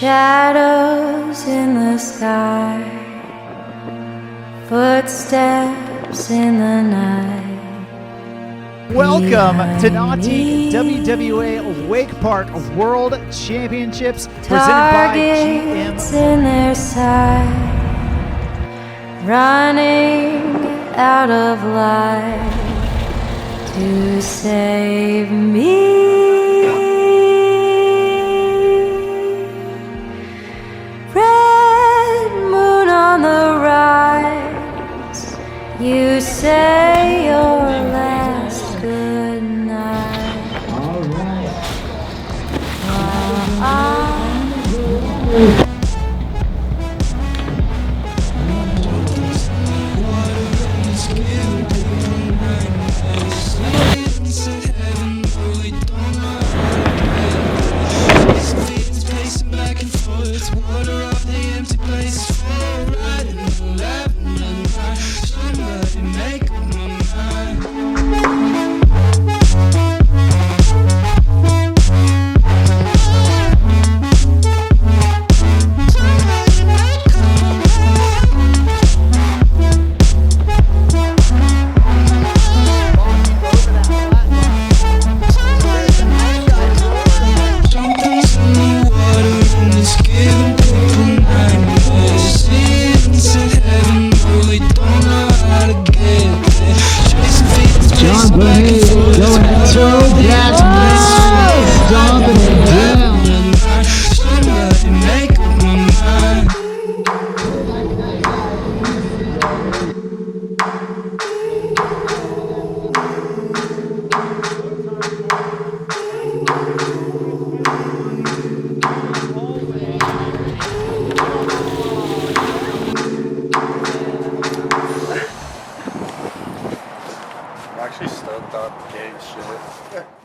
Shadows in the sky, footsteps in the night. Welcome to nautique WWA Wake Park World Championships presented by GM. Targets in their sight, running out of life to save me. Red moon on the rise, you say your last good night. All right. Jonn going so back, stomping it down. I'm actually stoked on gay shit.